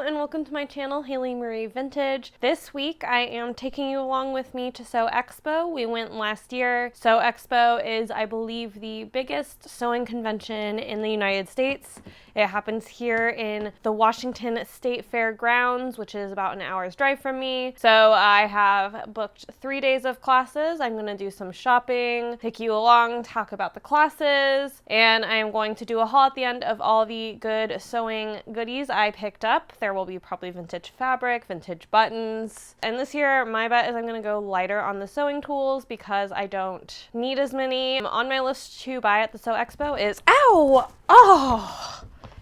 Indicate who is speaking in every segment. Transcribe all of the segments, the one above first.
Speaker 1: and welcome to my channel, Haley Marie Vintage. This week I am taking you along with me to Sew Expo. We went last year. Sew Expo is, I believe, the biggest sewing convention in the United States. It happens here in the Washington State Fair grounds, which is about an hour's drive from me. So I have booked 3 days of classes. I'm going to do some shopping, take you along, talk about the classes, and I am going to do a haul at the end of all the good sewing goodies I picked up. There will be probably vintage fabric, vintage buttons. And this year, my bet is I'm going to go lighter on the sewing tools because I don't need as many. On my list to buy at the Sew Expo is, ow! Oh!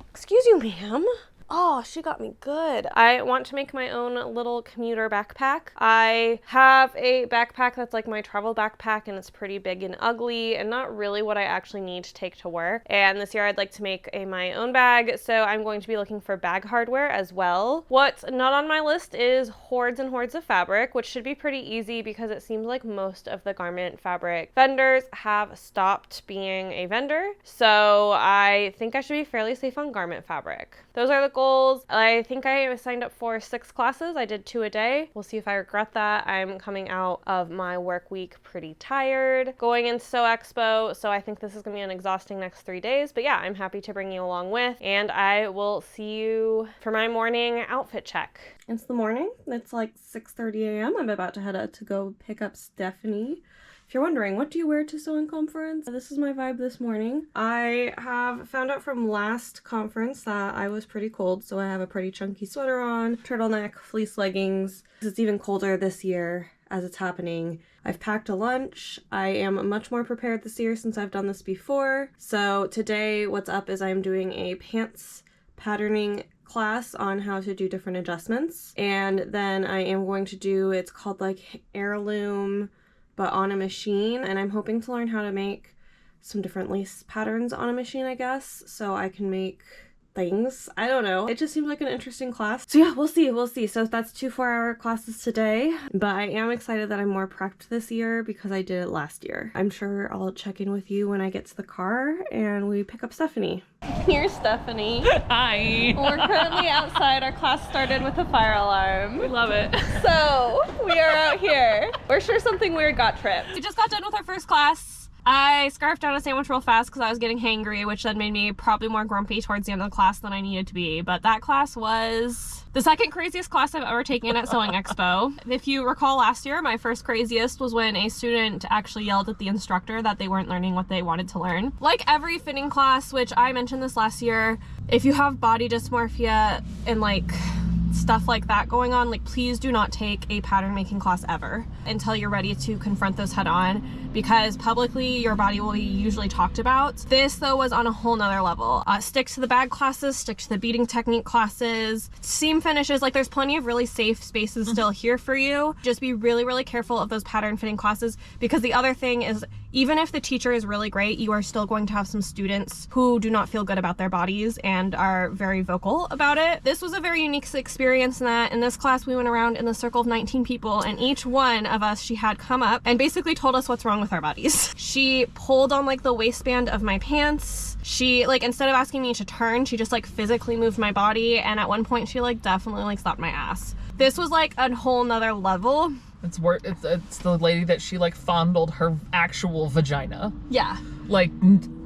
Speaker 1: Excuse you, ma'am. Oh, she got me good. I want to make my own little commuter backpack. I have a backpack that's like my travel backpack, and it's pretty big and ugly and not really what I actually need to take to work. And this year I'd like to make my own bag, so I'm going to be looking for bag hardware as well. What's not on my list is hordes and hordes of fabric, which should be pretty easy because it seems like most of the garment fabric vendors have stopped being a vendor. So I think I should be fairly safe on garment fabric. Those are the goals. I think I signed up for 6 classes. I did 2 a day. We'll see if I regret that. I'm coming out of my work week pretty tired going into Sew Expo, so I think this is gonna be an exhausting next 3 days. But yeah, I'm happy to bring you along with, and I will see you for my morning outfit check. It's the morning. It's like 6:30 a.m. I'm about to head out to go pick up Stephanie. If you're wondering, what do you wear to sewing conference? This is my vibe this morning. I have found out from last conference that I was pretty cold, so I have a pretty chunky sweater on, turtleneck, fleece leggings. It's even colder this year as it's happening. I've packed a lunch. I am much more prepared this year since I've done this before. So today what's up is I'm doing a pants patterning class on how to do different adjustments. And then I am going to do, it's called like Heirloom, but on a machine, and I'm hoping to learn how to make some different lace patterns on a machine, I guess, so I can make things. I don't know. It just seems like an interesting class. So yeah, we'll see. So that's 2 4-hour classes today, but I am excited that I'm more prepped this year because I did it last year. I'm sure I'll check in with you when I get to the car and we pick up Stephanie. Here's Stephanie.
Speaker 2: Hi.
Speaker 1: We're currently outside. Our class started with a fire alarm.
Speaker 2: We love it.
Speaker 1: So we are out here. We're sure something weird got tripped.
Speaker 2: We just got done with our first class. I scarfed down a sandwich real fast because I was getting hangry, which then made me probably more grumpy towards the end of the class than I needed to be. But that class was the second craziest class I've ever taken at Sewing Expo. If you recall last year, my first craziest was when a student actually yelled at the instructor that they weren't learning what they wanted to learn. Like every fitting class, which I mentioned this last year, if you have body dysmorphia and like stuff like that going on, like please do not take a pattern making class ever until you're ready to confront those head on, because publicly your body will be usually talked about. This though was on a whole nother level. Stick to the bag classes, stick to the beading technique classes, seam finishes, like there's plenty of really safe spaces still here for you. Just be really, really careful of those pattern fitting classes, because the other thing is, even if the teacher is really great, you are still going to have some students who do not feel good about their bodies and are very vocal about it. This was a very unique experience in that in this class we went around in the circle of 19 people, and each one of us she had come up and basically told us what's wrong with our bodies. She pulled on like the waistband of my pants. She like, instead of asking me to turn, she just like physically moved my body, and at one point she like definitely like slapped my ass. This was like a whole nother level.
Speaker 3: It's the lady that she like fondled her actual vagina.
Speaker 2: Yeah.
Speaker 3: Like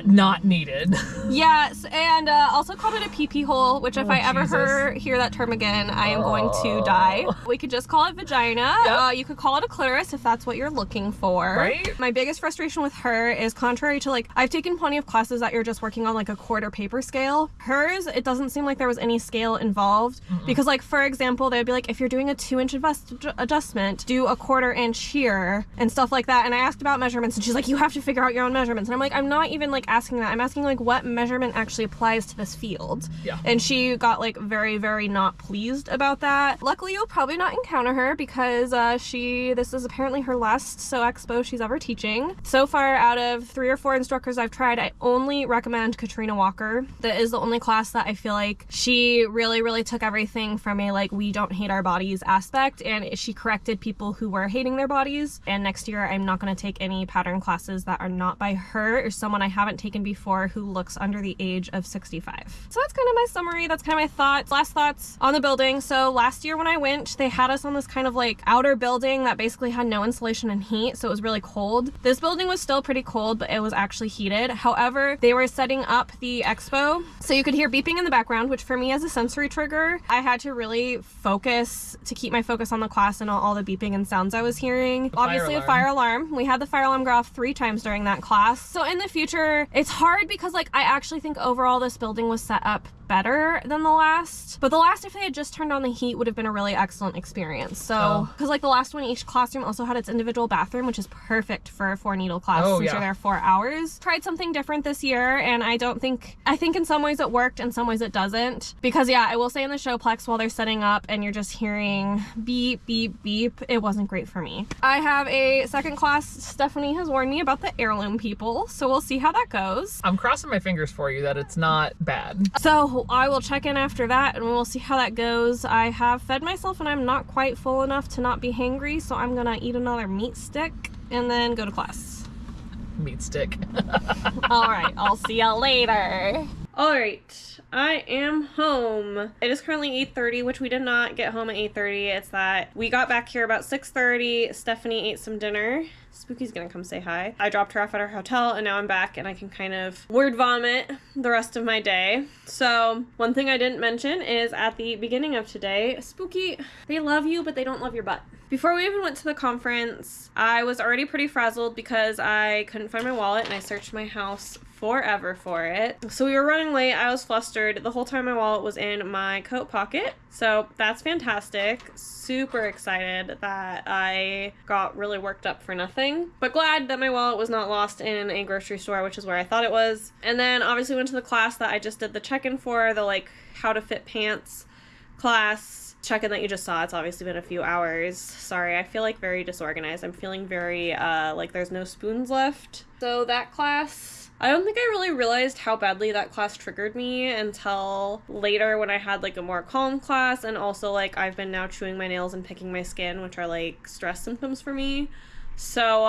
Speaker 3: not needed.
Speaker 2: Yes, and also called it a pee-pee hole, which if I ever hear that term again, I am going to die. We could just call it vagina. Yep. You could call it a clitoris if that's what you're looking for.
Speaker 3: Right?
Speaker 2: My biggest frustration with her is, contrary to like, I've taken plenty of classes that you're just working on like a quarter paper scale. Hers, it doesn't seem like there was any scale involved. Because like, for example, they'd be like, if you're doing a 2-inch adjustment, do a 1/4 inch here and stuff like that. And I asked about measurements, and she's like, you have to figure out your own measurements. And I'm like, I'm not even like asking that. I'm asking like what measurement actually applies to this field.
Speaker 3: Yeah.
Speaker 2: And she got like very, very not pleased about that. Luckily, you'll probably not encounter her because this is apparently her last Sew Expo she's ever teaching. So far, out of 3 or 4 instructors I've tried, I only recommend Katrina Walker. That is the only class that I feel like she really, really took everything from a like, we don't hate our bodies aspect, and she corrected people who were hating their bodies. And next year, I'm not going to take any pattern classes that are not by her or someone I haven't haven't taken before who looks under the age of 65. So that's kind of my summary. That's kind of my thoughts, last thoughts on the building. So last year when I went, they had us on this kind of like outer building that basically had no insulation and heat, so it was really cold. This building was still pretty cold, but it was actually heated. However, they were setting up the expo, so you could hear beeping in the background, which for me as a sensory trigger, I had to really focus to keep my focus on the class and all the beeping and sounds I was hearing. Obviously a fire alarm. We had the fire alarm go off 3 times during that class. So in the future, it's hard because like I actually think overall this building was set up better than the last, but the last, if they had just turned on the heat, would have been a really excellent experience. So because like the last one, each classroom also had its individual bathroom, which is perfect for a 4-needle class since you're there 4 hours. Tried something different this year, and I think in some ways it worked, in some ways it doesn't, because yeah, I will say in the showplex while they're setting up and you're just hearing beep beep beep, it wasn't great for me. I have a second class. Stephanie has warned me about the Heirloom people, so we'll see how that goes.
Speaker 3: I'm crossing my fingers for you that it's not bad.
Speaker 2: So I will check in after that and we'll see how that goes. I have fed myself and I'm not quite full enough to not be hangry, so I'm gonna eat another meat stick and then go to class.
Speaker 3: Meat stick.
Speaker 2: All right, I'll see you later.
Speaker 1: All right, I am home. It is currently 8:30, which we did not get home at 8:30. It's that we got back here about 6:30. Stephanie ate some dinner. Spooky's gonna come say hi. I dropped her off at our hotel and now I'm back and I can kind of word vomit the rest of my day. So one thing I didn't mention is at the beginning of today, Spooky, they love you, but they don't love your butt. Before we even went to the conference, I was already pretty frazzled because I couldn't find my wallet and I searched my house forever for it. So we were running late. I was flustered. The whole time my wallet was in my coat pocket. So that's fantastic. Super excited that I got really worked up for nothing. But glad that my wallet was not lost in a grocery store, which is where I thought it was. And then obviously went to the class that I just did the check-in for, the like how to fit pants class. Check-in that you just saw. It's obviously been a few hours. Sorry, I feel like very disorganized. I'm feeling very like there's no spoons left. So that class, I don't think I really realized how badly that class triggered me until later when I had like a more calm class, and also like I've been now chewing my nails and picking my skin, which are like stress symptoms for me. So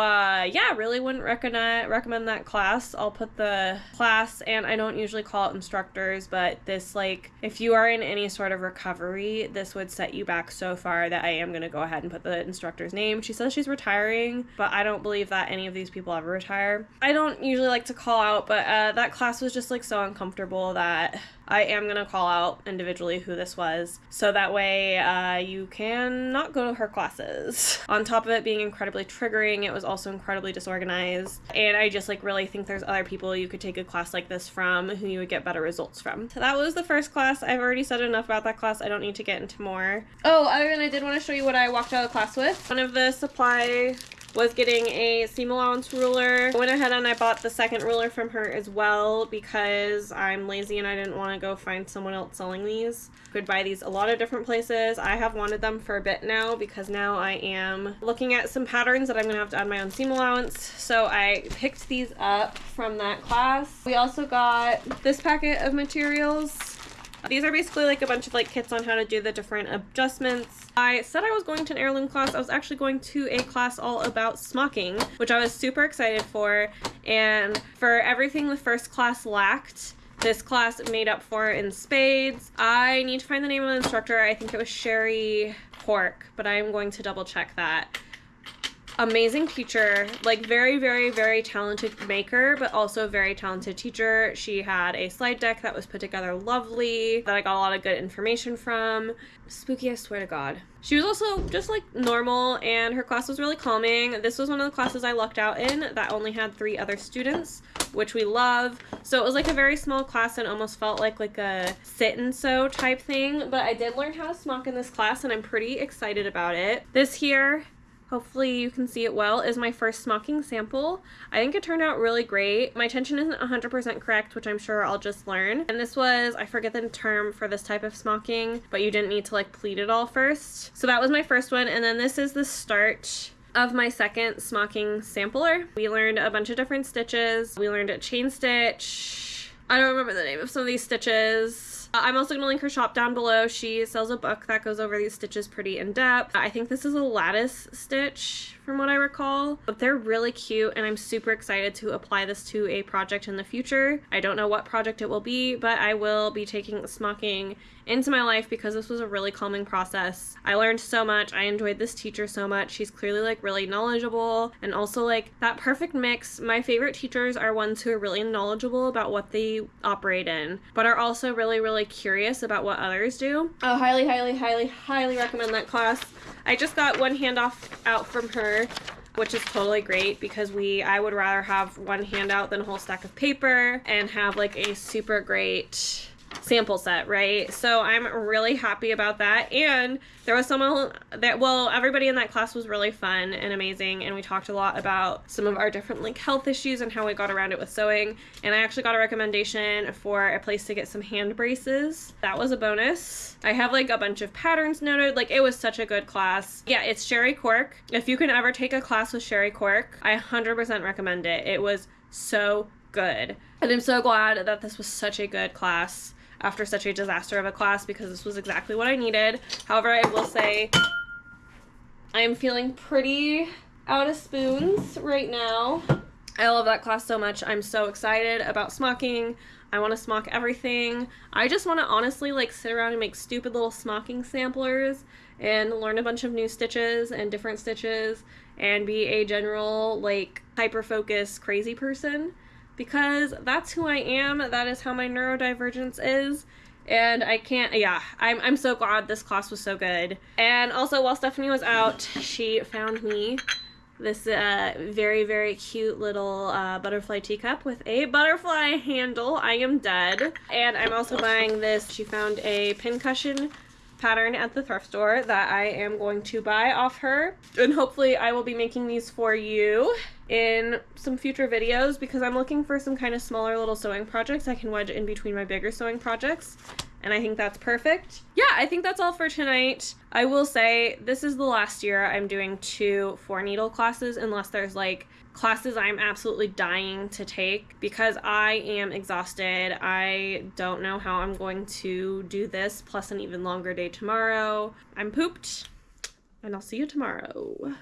Speaker 1: yeah, really wouldn't recommend that class. I'll put the class, and I don't usually call out instructors, but this, like, if you are in any sort of recovery, this would set you back so far that I am going to go ahead and put the instructor's name. She says she's retiring, but I don't believe that any of these people ever retire. I don't usually like to call out, but that class was just like so uncomfortable that I am going to call out individually who this was, so that way you can not go to her classes. On top of it being incredibly triggering, it was also incredibly disorganized, and I just like really think there's other people you could take a class like this from who you would get better results from. So that was the first class. I've already said enough about that class. I don't need to get into more. Oh, other than I did want to show you what I walked out of the class with. One of the supply was getting a seam allowance ruler. I went ahead and I bought the second ruler from her as well because I'm lazy and I didn't want to go find someone else selling these. Could buy these a lot of different places. I have wanted them for a bit now because now I am looking at some patterns that I'm gonna have to add my own seam allowance. So I picked these up from that class. We also got this packet of materials. These are basically like a bunch of like kits on how to do the different adjustments. I said I was going to an heirloom class. I was actually going to a class all about smocking, which I was super excited for. And for everything the first class lacked, this class made up for in spades. I need to find the name of the instructor. I think it was Sherrie Cork, but I am going to double check that. Amazing teacher, like very, very, very talented maker, but also very talented teacher. She had a slide deck that was put together lovely, that I got a lot of good information from. Spooky, I swear to God. She was also just like normal, and her class was really calming. This was one of the classes I lucked out in that only had 3 other students, which we love. So it was like a very small class and almost felt like a sit and sew type thing, but I did learn how to smock in this class and I'm pretty excited about it. This here, hopefully you can see it well, is my first smocking sample. I think it turned out really great. My tension isn't 100% correct, which I'm sure I'll just learn. And this was, I forget the term for this type of smocking, but you didn't need to like pleat it all first. So that was my first one, and then this is the start of my second smocking sampler. We learned a bunch of different stitches. We learned a chain stitch. I don't remember the name of some of these stitches. I'm also going to link her shop down below. She sells a book that goes over these stitches pretty in depth. I think this is a lattice stitch from what I recall, but they're really cute and I'm super excited to apply this to a project in the future. I don't know what project it will be, but I will be taking smocking into my life because this was a really calming process. I learned so much. I enjoyed this teacher so much. She's clearly like really knowledgeable and also like that perfect mix. My favorite teachers are ones who are really knowledgeable about what they operate in, but are also really, really curious about what others do. Oh, highly, highly, highly, highly recommend that class. I just got one handoff out from her, which is totally great because I would rather have one handout than a whole stack of paper and have like a super great sample set, right? So I'm really happy about that. And there was someone that, well, everybody in that class was really fun and amazing, and we talked a lot about some of our different like health issues and how we got around it with sewing. And I actually got a recommendation for a place to get some hand braces. That was a bonus. I have like a bunch of patterns noted. Like, it was such a good class. Yeah, it's Sherrie Cork. If you can ever take a class with Sherrie Cork, I 100% recommend it. It was so good. And I'm so glad that this was such a good class after such a disaster of a class, because this was exactly what I needed. However, I will say I am feeling pretty out of spoons right now. I love that class so much. I'm so excited about smocking. I want to smock everything. I just want to honestly like sit around and make stupid little smocking samplers and learn a bunch of new stitches and different stitches and be a general like hyper-focused crazy person, because that's who I am. That is how my neurodivergence is. And I can't, yeah, I'm so glad this class was so good. And also, while Stephanie was out, she found me this very, very cute little butterfly teacup with a butterfly handle. I am dead. And I'm also buying this. She found a pincushion pattern at the thrift store that I am going to buy off her, and hopefully I will be making these for you in some future videos, because I'm looking for some kind of smaller little sewing projects I can wedge in between my bigger sewing projects, and I think that's perfect. Yeah, I think that's all for tonight. I will say this is the last year I'm doing 2 4-needle classes, unless there's like classes I'm absolutely dying to take, because I am exhausted. I don't know how I'm going to do this plus an even longer day tomorrow. I'm pooped, and I'll see you tomorrow.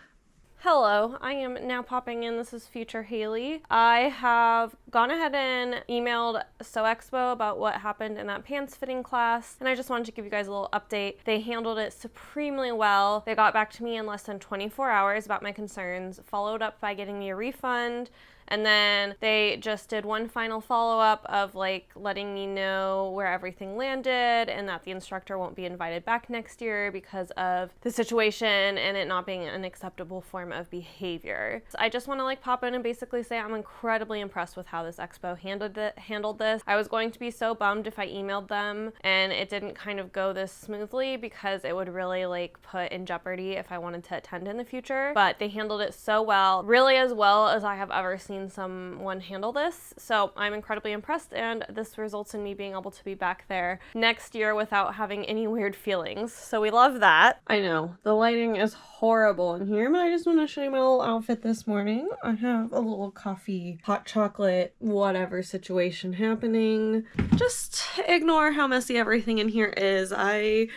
Speaker 1: Hello, I am now popping in. This is future Haley. I have gone ahead and emailed Sew Expo about what happened in that pants fitting class, and I just wanted to give you guys a little update. They handled it supremely well. They got back to me in less than 24 hours about my concerns, followed up by getting me a refund, and then they just did one final follow-up of like letting me know where everything landed and that the instructor won't be invited back next year because of the situation and it not being an acceptable form of behavior. So I just want to like pop in and basically say I'm incredibly impressed with how this expo handled this. I was going to be so bummed if I emailed them and it didn't kind of go this smoothly, because it would really like put in jeopardy if I wanted to attend in the future. But they handled it so well, really as well as I have ever seen someone handle this. So I'm incredibly impressed, and this results in me being able to be back there next year without having any weird feelings. So we love that. I know the lighting is horrible in here, but I just want to show you my little outfit this morning. I have a little coffee, hot chocolate, whatever situation happening. Just ignore how messy everything in here is. I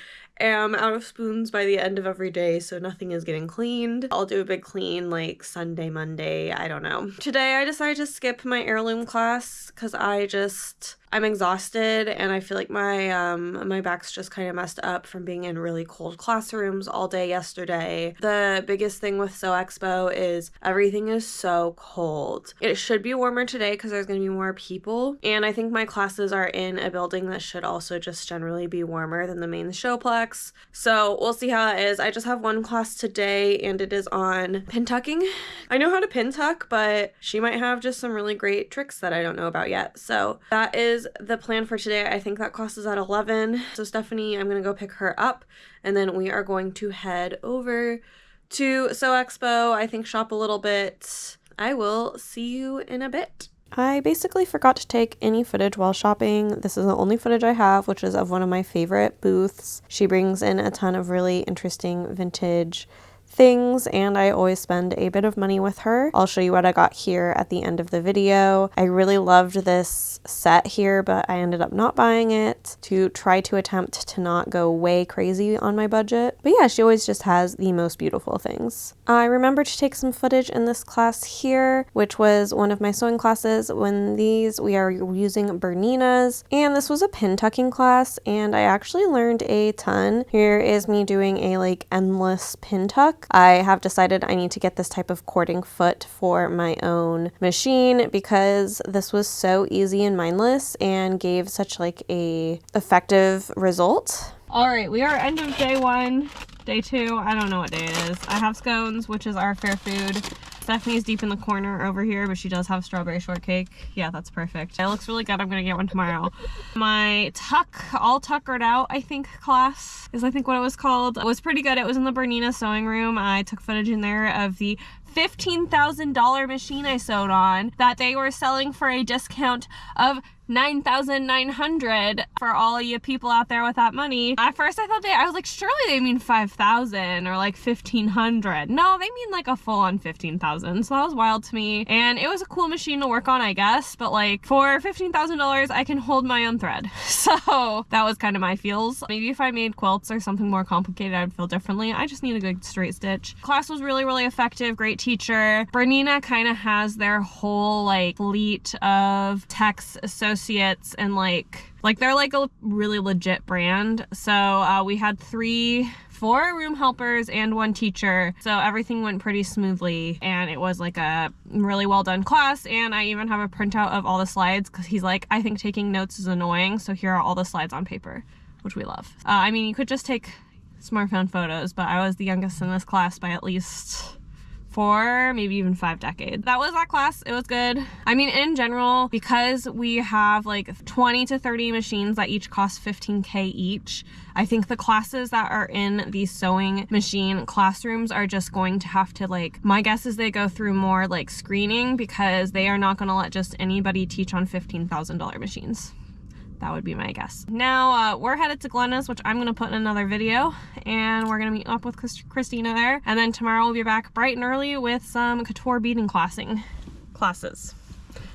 Speaker 1: am out of spoons by the end of every day, so nothing is getting cleaned. I'll do a big clean like Sunday, Monday, I don't know. Today I decided to skip my heirloom class because I'm exhausted and I feel like my back's just kind of messed up from being in really cold classrooms all day yesterday. The biggest thing with Sew Expo is everything is so cold. It should be warmer today because there's going to be more people, and I think my classes are in a building that should also just generally be warmer than the main showplex. So we'll see how that is. I just have one class today and it is on pin tucking. I know how to pin tuck, but she might have just some really great tricks that I don't know about yet. So that is the plan for today. I think that class is at 11. So Stephanie, I'm going to go pick her up, and then we are going to head over to Sew Expo, I think shop a little bit. I will see you in a bit. I basically forgot to take any footage while shopping. This is the only footage I have, which is of one of my favorite booths. She brings in a ton of really interesting vintage things, and I always spend a bit of money with her. I'll show you what I got here at the end of the video. I really loved this set here, but I ended up not buying it to try to attempt to not go way crazy on my budget. But yeah, she always just has the most beautiful things. I remember to take some footage in this class here, which was one of my sewing classes. When we are using Berninas, and this was a pin tucking class, and I actually learned a ton. Here is me doing a like endless pin tuck. I have decided I need to get this type of cording foot for my own machine because this was so easy and mindless and gave such like a effective result.
Speaker 2: All right, we are end of day 1. Day 2, I don't know what day it is. I have scones, which is our fair food. Stephanie's deep in the corner over here, but she does have strawberry shortcake. Yeah, that's perfect. It looks really good. I'm gonna get one tomorrow. My all tuckered out, I think, class is I think what it was called. It was pretty good. It was in the Bernina sewing room. I took footage in there of the $15,000 machine I sewed on that they were selling for a discount of $9,900 for all you people out there with that money. At first I was like, surely they mean 5,000 or like 1,500. No, they mean like a full-on 15,000. So that was wild to me. And it was a cool machine to work on, I guess. But like for $15,000, I can hold my own thread. So that was kind of my feels. Maybe if I made quilts or something more complicated, I would feel differently. I just need a good straight stitch. Class was really, really effective. Great teacher. Bernina kind of has their whole like fleet of techs, associates, and like they're like a really legit brand. So we had 4 room helpers and 1 teacher, so everything went pretty smoothly, and it was like a really well done class. And I even have a printout of all the slides because he's like, I think taking notes is annoying, so here are all the slides on paper, which we love. I mean, you could just take smartphone photos, but I was the youngest in this class by at least 4, maybe even 5 decades. That was that class. It was good. I mean, in general, because we have like 20 to 30 machines that each cost $15K each, I think the classes that are in these sewing machine classrooms are just going to have to like, my guess is they go through more like screening because they are not going to let just anybody teach on $15,000 machines. That would be my guess. Now we're headed to Glenna's, which I'm gonna put in another video, and we're gonna meet up with Christina there. And then tomorrow we'll be back bright and early with some couture beading classes.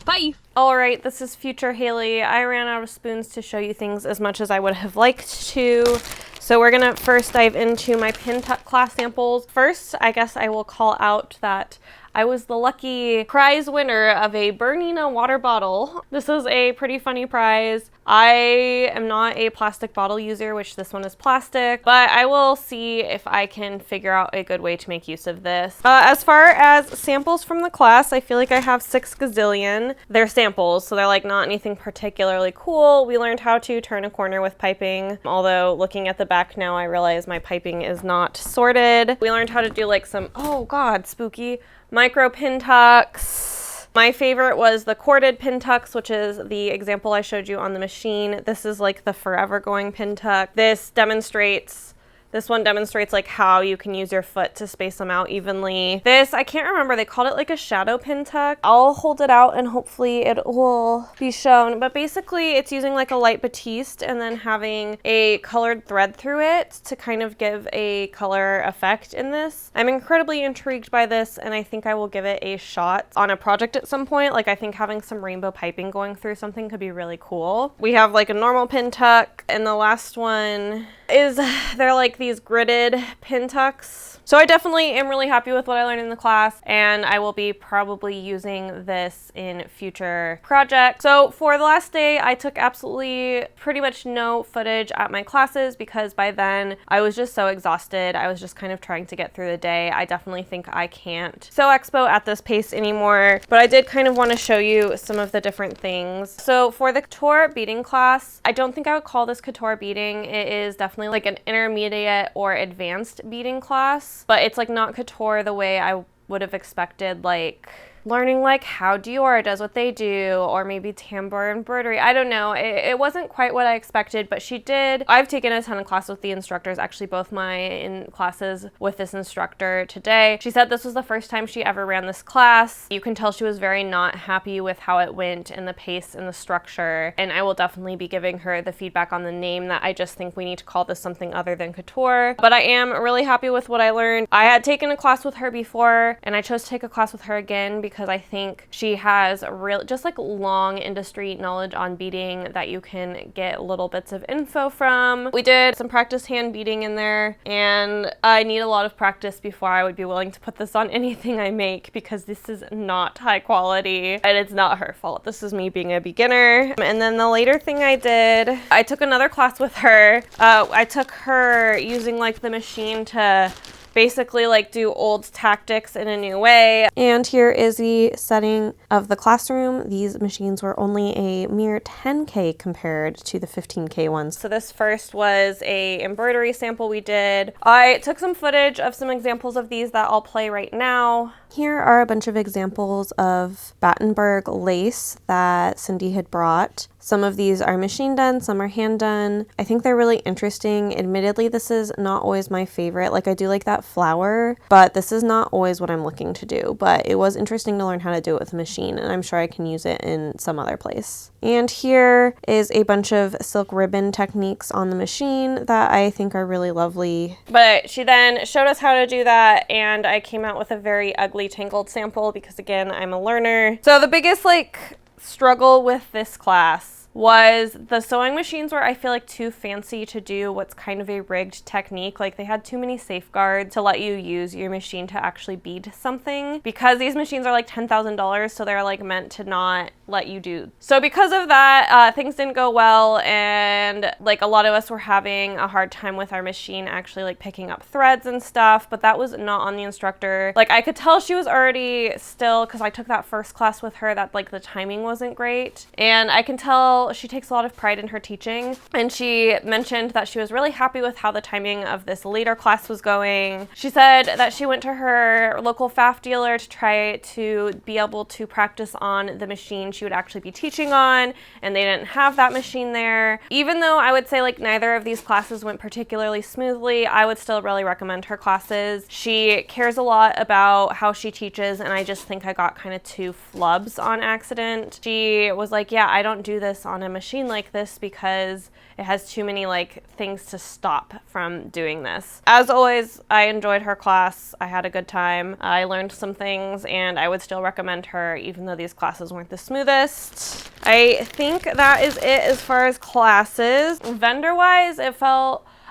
Speaker 2: Bye.
Speaker 1: All right, this is future Haley. I ran out of spoons to show you things as much as I would have liked to. So we're gonna first dive into my pin tuck class samples. First, I guess I will call out that I was the lucky prize winner of a Bernina water bottle. This is a pretty funny prize. I am not a plastic bottle user, which this one is plastic, but I will see if I can figure out a good way to make use of this. As far as samples from the class, I feel like I have 6 gazillion. They're samples, so they're like not anything particularly cool. We learned how to turn a corner with piping, although looking at the back now, I realize my piping is not sorted. We learned how to do like some, oh God, spooky, micro pin tucks. My favorite was the corded pin tucks, which is the example I showed you on the machine. This is like the forever going pin tuck. This one demonstrates like how you can use your foot to space them out evenly. This, I can't remember, they called it like a shadow pin tuck. I'll hold it out and hopefully it will be shown. But basically it's using like a light batiste and then having a colored thread through it to kind of give a color effect in this. I'm incredibly intrigued by this, and I think I will give it a shot on a project at some point. Like I think having some rainbow piping going through something could be really cool. We have like a normal pin tuck, and the last one is, they're like these gridded pin tucks. So I definitely am really happy with what I learned in the class, and I will be probably using this in future projects. So for the last day, I took absolutely pretty much no footage at my classes because by then I was just so exhausted. I was just kind of trying to get through the day. I definitely think I can't Sew Expo at this pace anymore, but I did kind of want to show you some of the different things. So for the couture beading class, I don't think I would call this couture beading. It is definitely like an intermediate or advanced beading class, but it's like not couture the way I would have expected like learning like how Dior does what they do, or maybe tambour embroidery. I don't know. It wasn't quite what I expected, but she did. I've taken a ton of classes with the instructors, actually both my classes with this instructor today. She said this was the first time she ever ran this class. You can tell she was very not happy with how it went and the pace and the structure, and I will definitely be giving her the feedback on the name that I just think we need to call this something other than couture. But I am really happy with what I learned. I had taken a class with her before, and I chose to take a class with her again because I think she has just like long industry knowledge on beading that you can get little bits of info from. We did some practice hand beading in there, and I need a lot of practice before I would be willing to put this on anything I make, because this is not high quality, and it's not her fault. This is me being a beginner. And then the later thing I did, I took another class with her. I took her using like the machine to basically like do old tactics in a new way. And here is the setting of the classroom. These machines were only a mere 10K compared to the 15K ones. So this first was a embroidery sample we did. I took some footage of some examples of these that I'll play right now. Here are a bunch of examples of Battenberg lace that Cindy had brought. Some of these are machine done, some are hand done. I think they're really interesting. Admittedly, this is not always my favorite. Like, I do like that flower, but this is not always what I'm looking to do. But it was interesting to learn how to do it with a machine, and I'm sure I can use it in some other place. And here is a bunch of silk ribbon techniques on the machine that I think are really lovely. But she then showed us how to do that, and I came out with a very ugly tangled sample because, again, I'm a learner. So the biggest struggle with this class was the sewing machines were, I feel like, too fancy to do what's kind of a rigged technique. Like, they had too many safeguards to let you use your machine to actually bead something, because these machines are like $10,000, so they're like meant to not let you do. So because of that, things didn't go well, and like a lot of us were having a hard time with our machine actually like picking up threads and stuff, but that was not on the instructor. Like, I could tell she was already still, because I took that first class with her, that like the timing wasn't great, and I can tell she takes a lot of pride in her teaching, and she mentioned that she was really happy with how the timing of this later class was going. She said that she went to her local FAF dealer to try to be able to practice on the machine she would actually be teaching on, and they didn't have that machine there. Even though I would say like neither of these classes went particularly smoothly, I would still really recommend her classes. She cares a lot about how she teaches, and I just think I got kind of two flubs on accident. She was like, yeah, I don't do this on a machine like this because it has too many like things to stop from doing this. As always, I enjoyed her class. I had a good time. I learned some things, and I would still recommend her even though these classes weren't the smoothest. I think that is it as far as classes. Vendor-wise,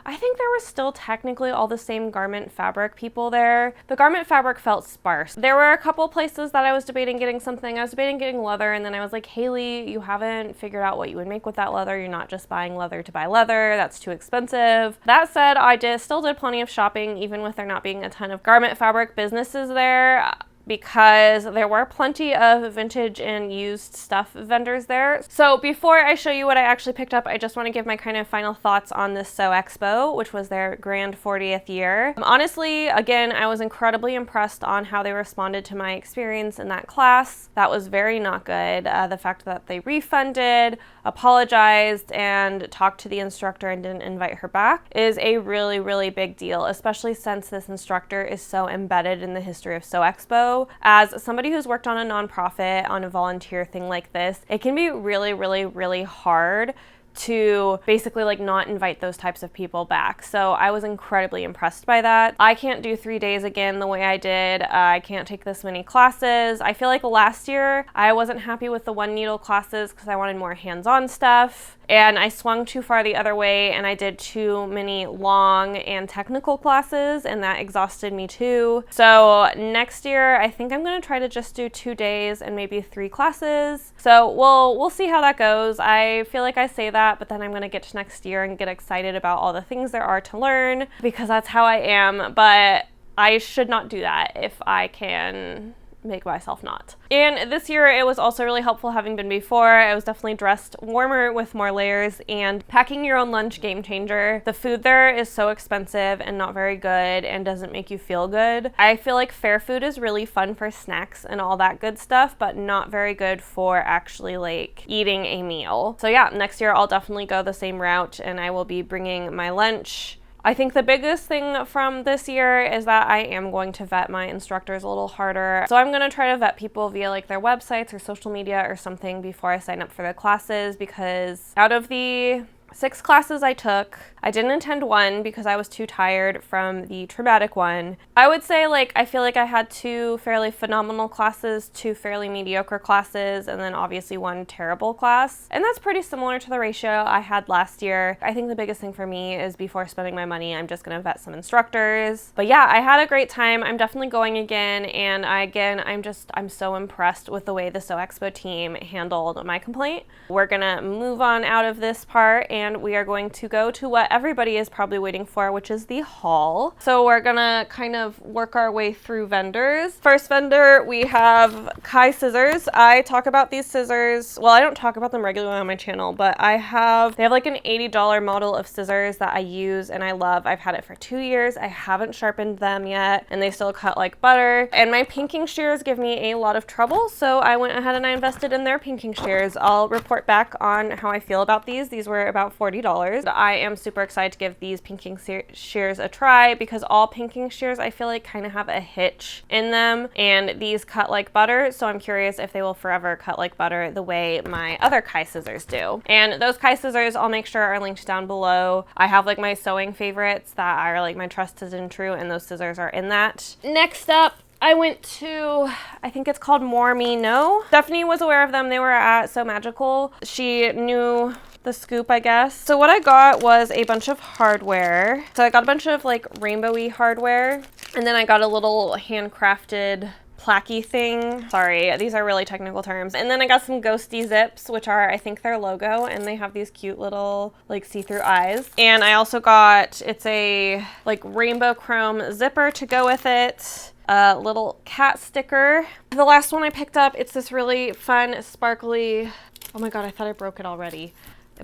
Speaker 1: I think there was still technically all the same garment fabric people there. The garment fabric felt sparse. There were a couple places that I was debating getting something. I was debating getting leather, and then I was like, Haley, you haven't figured out what you would make with that leather. You're not just buying leather to buy leather. That's too expensive. That said, I still did plenty of shopping, even with there not being a ton of garment fabric businesses there, because there were plenty of vintage and used stuff vendors there. So before I show you what I actually picked up, I just want to give my kind of final thoughts on this Sew Expo, which was their grand 40th year. Honestly, again, I was incredibly impressed on how they responded to my experience in that class. That was very not good. The fact that they refunded, apologized, and talked to the instructor and didn't invite her back is a really, really big deal, especially since this instructor is so embedded in the history of Sew Expo. As somebody who's worked on a nonprofit, on a volunteer thing like this, it can be really, really, really hard to basically like not invite those types of people back. So I was incredibly impressed by that. I can't do 3 days again the way I did. I can't take this many classes. I feel like last year I wasn't happy with the one needle classes because I wanted more hands-on stuff, and I swung too far the other way, and I did too many long and technical classes, and that exhausted me too. So next year I think I'm going to try to just do 2 days and maybe 3 classes. So we'll see how that goes. I feel like I say that, but then I'm going to get to next year and get excited about all the things there are to learn, because that's how I am. But I should not do that if I can make myself not. And this year it was also really helpful having been before. I was definitely dressed warmer with more layers, and packing your own lunch, game changer. The food there is so expensive and not very good and doesn't make you feel good. I feel like fair food is really fun for snacks and all that good stuff, but not very good for actually like eating a meal. So yeah, next year I'll definitely go the same route and I will be bringing my lunch. I think the biggest thing from this year is that I am going to vet my instructors a little harder. So I'm going to try to vet people via like their websites or social media or something before I sign up for the classes, because out of the 6 classes I took, I didn't attend one because I was too tired from the traumatic one. I would say like I feel like I had 2 fairly phenomenal classes, 2 fairly mediocre classes, and then obviously 1 terrible class. And that's pretty similar to the ratio I had last year. I think the biggest thing for me is before spending my money, I'm just gonna vet some instructors. But yeah, I had a great time. I'm definitely going again, and I'm so impressed with the way the Sew Expo team handled my complaint. We're gonna move on out of this part and we are going to go to what everybody is probably waiting for, which is the haul. So we're gonna kind of work our way through vendors. First vendor, we have Kai scissors. I talk about these scissors, well, I don't talk about them regularly on my channel, but they have like an $80 model of scissors that I use and I love. I've had it for 2 years. I haven't sharpened them yet and they still cut like butter. And my pinking shears give me a lot of trouble, so I went ahead and I invested in their pinking shears. I'll report back on how I feel about these. These were about $40. I am super excited to give these pinking shears a try because all pinking shears I feel like kind of have a hitch in them, and these cut like butter, so I'm curious if they will forever cut like butter the way my other Kai scissors do. And those Kai scissors I'll make sure are linked down below. I have like my sewing favorites that are like my trusted and true, and those scissors are in that. Next up, I went to, I think it's called More Me No. Stephanie was aware of them. They were at So Magical. She knew the scoop, I guess. So what I got was a bunch of hardware. So I got a bunch of like rainbowy hardware, and then I got a little handcrafted placky thing. Sorry, these are really technical terms. And then I got some ghosty zips, which are, I think, their logo, and they have these cute little like see-through eyes. And I also got, it's a like rainbow chrome zipper to go with it. A little cat sticker. The last one I picked up, it's this really fun, sparkly, oh my god, I thought I broke it already,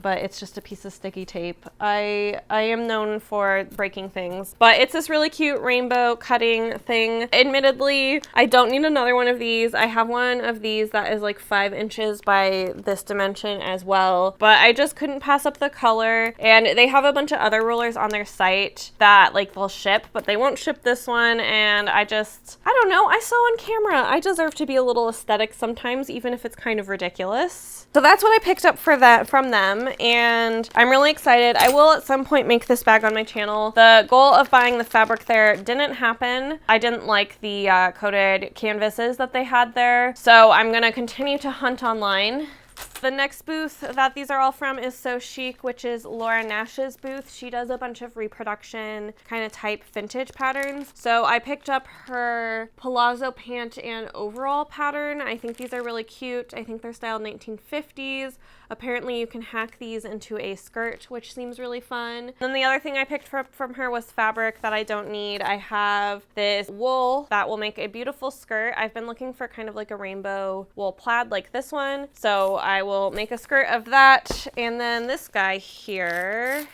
Speaker 1: but it's just a piece of sticky tape. I am known for breaking things, but it's this really cute rainbow cutting thing. Admittedly, I don't need another one of these. I have one of these that is like 5 inches by this dimension as well, but I just couldn't pass up the color. And they have a bunch of other rulers on their site that like they'll ship, but they won't ship this one. And I don't know, I sew on camera. I deserve to be a little aesthetic sometimes, even if it's kind of ridiculous. So that's what I picked up from them, and I'm really excited. I will at some point make this bag on my channel. The goal of buying the fabric there didn't happen. I didn't like the coated canvases that they had there, so I'm gonna continue to hunt online. The next booth that these are all from is So Chic, which is Laura Nash's booth. She does a bunch of reproduction kind of type vintage patterns. So I picked up her palazzo pant and overall pattern. I think these are really cute. I think they're styled 1950s. Apparently you can hack these into a skirt, which seems really fun. Then the other thing I picked from her was fabric that I don't need. I have this wool that will make a beautiful skirt. I've been looking for kind of like a rainbow wool plaid like this one, so I will make a skirt of that. And then this guy here,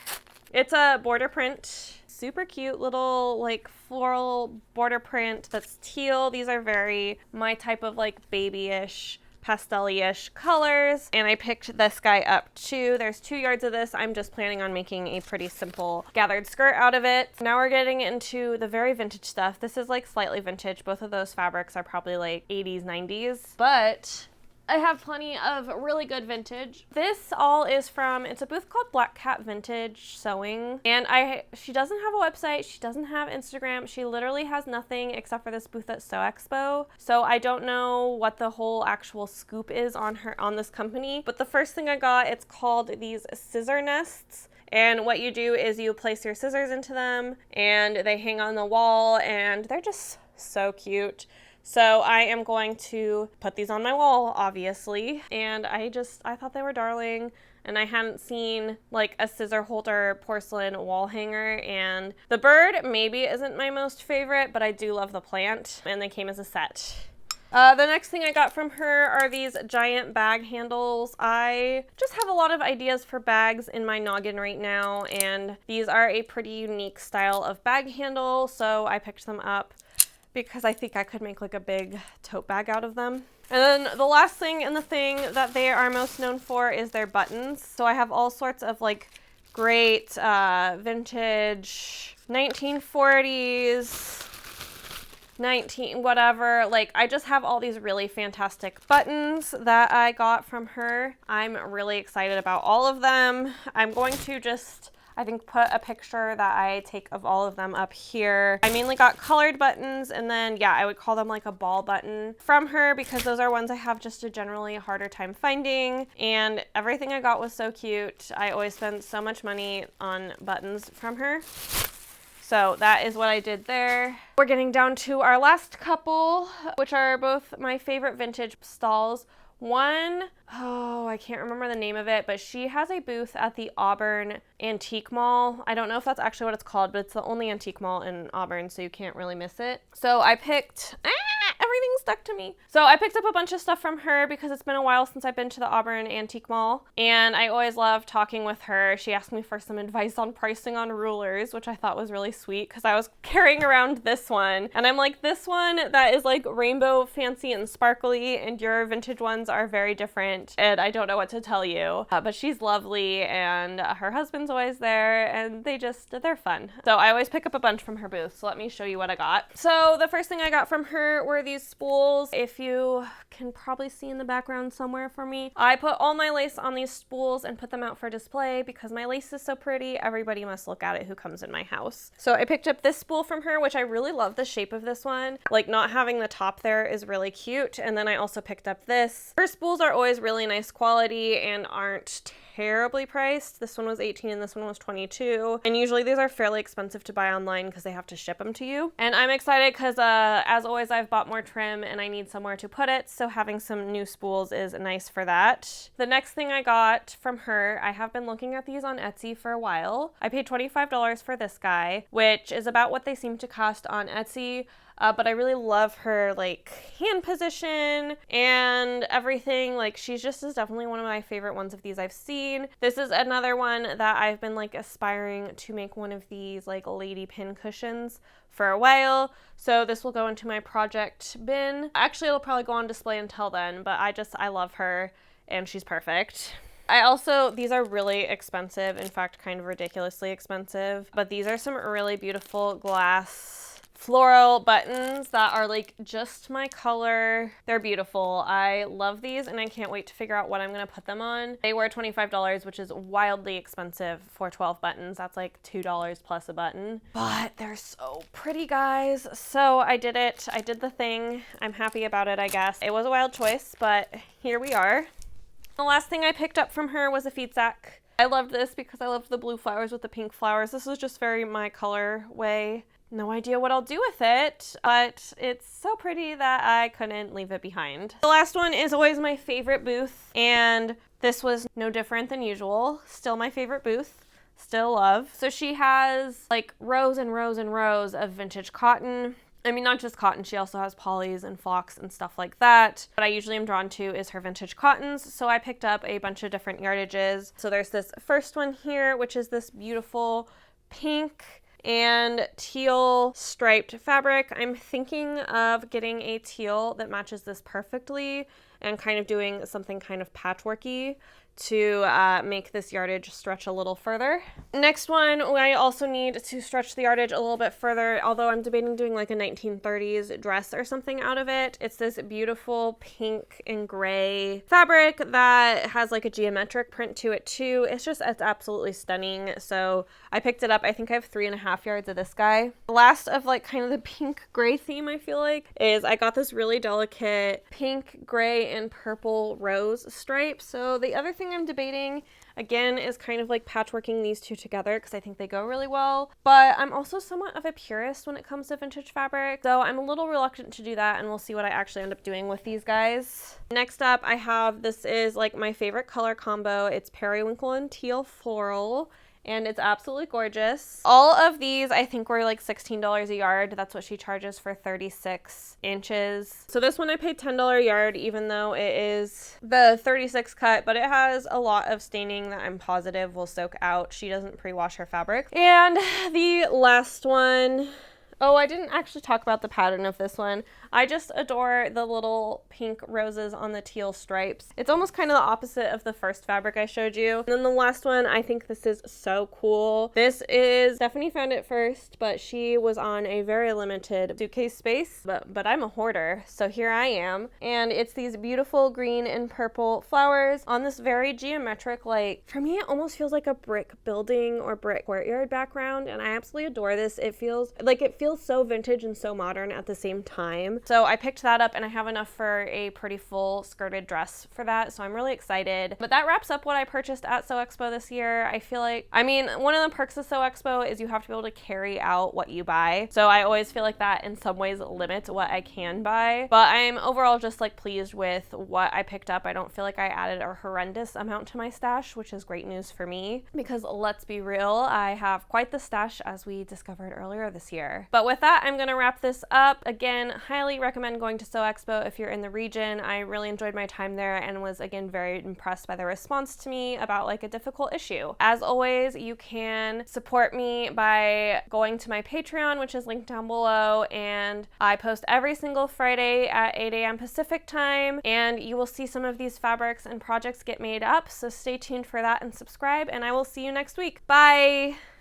Speaker 1: it's a border print. Super cute little like floral border print that's teal. These are very my type of like babyish, pastel-ish colors, and I picked this guy up too. There's 2 yards of this. I'm just planning on making a pretty simple gathered skirt out of it. Now we're getting into the very vintage stuff. This is like slightly vintage. Both of those fabrics are probably like 80s, 90s, but I have plenty of really good vintage. This all is from, it's a booth called Black Cat Vintage Sewing, and she doesn't have a website, she doesn't have Instagram, she literally has nothing except for this booth at Sew Expo. So I don't know what the whole actual scoop is on this company, but the first thing I got, it's called these scissor nests. And what you do is you place your scissors into them and they hang on the wall, and they're just so cute. So I am going to put these on my wall, obviously, and I thought they were darling, and I hadn't seen like a scissor holder porcelain wall hanger, and the bird maybe isn't my most favorite, but I do love the plant, and they came as a set. The next thing I got from her are these giant bag handles. I just have a lot of ideas for bags in my noggin right now, and these are a pretty unique style of bag handle, so I picked them up because I think I could make like a big tote bag out of them. And then the last thing and the thing that they are most known for is their buttons. So I have all sorts of like great vintage 1940s, whatever, like I just have all these really fantastic buttons that I got from her. I'm really excited about all of them. I'm going to just, I think, put a picture that I take of all of them up here. I mainly got colored buttons, and then yeah, I would call them like a ball button from her because those are ones I have just a generally harder time finding, and everything I got was so cute. I always spend so much money on buttons from her. So that is what I did there. We're getting down to our last couple, which are both my favorite vintage stalls. One, oh, I can't remember the name of it, but she has a booth at the Auburn Antique Mall. I don't know if that's actually what it's called, but it's the only antique mall in Auburn, so you can't really miss it. So I picked, everything stuck to me. So I picked up a bunch of stuff from her because it's been a while since I've been to the Auburn Antique Mall, and I always love talking with her. She asked me for some advice on pricing on rulers, which I thought was really sweet because I was carrying around this one, and I'm like, this one that is like rainbow fancy and sparkly, and your vintage ones are very different, and I don't know what to tell you. But she's lovely, and her husband's always there, and they're fun. So I always pick up a bunch from her booth. So let me show you what I got. So the first thing I got from her were these spools. If you can probably see in the background somewhere for me, I put all my lace on these spools and put them out for display because my lace is so pretty. Everybody must look at it who comes in my house. So I picked up this spool from her, which I really love the shape of this one. Like, not having the top there is really cute. And then I also picked up this. Her spools are always really nice quality and aren't terribly priced. This one was $18 and this one was $22. And usually these are fairly expensive to buy online because they have to ship them to you. And I'm excited because as always, I've bought more trim and I need somewhere to put it. So having some new spools is nice for that. The next thing I got from her, I have been looking at these on Etsy for a while. I paid $25 for this guy, which is about what they seem to cost on Etsy. But I really love her like hand position and everything. Like, she's just is definitely one of my favorite ones of these I've seen. This is another one that I've been like aspiring to make one of these like lady pin cushions for a while. So this will go into my project bin. Actually, it'll probably go on display until then, but I love her and she's perfect. These are really expensive. In fact, kind of ridiculously expensive, but these are some really beautiful glass floral buttons that are like just my color. They're beautiful. I love these and I can't wait to figure out what I'm gonna put them on. They were $25, which is wildly expensive for 12 buttons. That's like $2 plus a button, but they're so pretty, guys. So I did it. I did the thing. I'm happy about it, I guess. It was a wild choice, but here we are. The last thing I picked up from her was a feed sack. I love this because I love the blue flowers with the pink flowers. This is just very my color way. No idea what I'll do with it, but it's so pretty that I couldn't leave it behind. The last one is always my favorite booth, and this was no different than usual. Still my favorite booth. Still love. So she has like rows and rows and rows of vintage cotton. I mean, not just cotton, she also has polys and flox and stuff like that. What I usually am drawn to is her vintage cottons, so I picked up a bunch of different yardages. So there's this first one here, which is this beautiful pink and teal striped fabric. I'm thinking of getting a teal that matches this perfectly and kind of doing something kind of patchworky to make this yardage stretch a little further. Next one, I also need to stretch the yardage a little bit further, although I'm debating doing like a 1930s dress or something out of it. It's this beautiful pink and gray fabric that has like a geometric print to it too. It's absolutely stunning. So I picked it up. I think I have 3.5 yards of this guy. The last of like kind of the pink gray theme, I feel like, is I got this really delicate pink, gray, and purple rose stripe. So the other thing I'm debating again is kind of like patchworking these two together because I think they go really well, but I'm also somewhat of a purist when it comes to vintage fabric, so I'm a little reluctant to do that, and we'll see what I actually end up doing with these guys. Next up, I have, this is like my favorite color combo. It's periwinkle and teal floral, and it's absolutely gorgeous. All of these I think were like $16 a yard. That's what she charges for 36 inches. So this one I paid $10 a yard, even though it is the 36 cut, but it has a lot of staining that I'm positive will soak out. She doesn't pre-wash her fabric. And the last one, oh, I didn't actually talk about the pattern of this one. I just adore the little pink roses on the teal stripes. It's almost kind of the opposite of the first fabric I showed you. And then the last one, I think this is so cool. This is, Stephanie found it first, but she was on a very limited suitcase space, but I'm a hoarder, so here I am. And it's these beautiful green and purple flowers on this very geometric, like, for me, it almost feels like a brick building or brick courtyard background, and I absolutely adore this. It feels so vintage and so modern at the same time. So I picked that up, and I have enough for a pretty full skirted dress for that, so I'm really excited. But that wraps up what I purchased at Sew Expo this year. I feel like, I mean, one of the perks of Sew Expo is you have to be able to carry out what you buy. So I always feel like that in some ways limits what I can buy. But I'm overall just like pleased with what I picked up. I don't feel like I added a horrendous amount to my stash, which is great news for me, because let's be real, I have quite the stash as we discovered earlier this year. But with that, I'm gonna wrap this up. Again, highly recommend going to Sew Expo if you're in the region. I really enjoyed my time there and was again very impressed by the response to me about like a difficult issue. As always, you can support me by going to my Patreon, which is linked down below, and I post every single Friday at 8 a.m. Pacific time, and you will see some of these fabrics and projects get made up, so stay tuned for that and subscribe, and I will see you next week. Bye!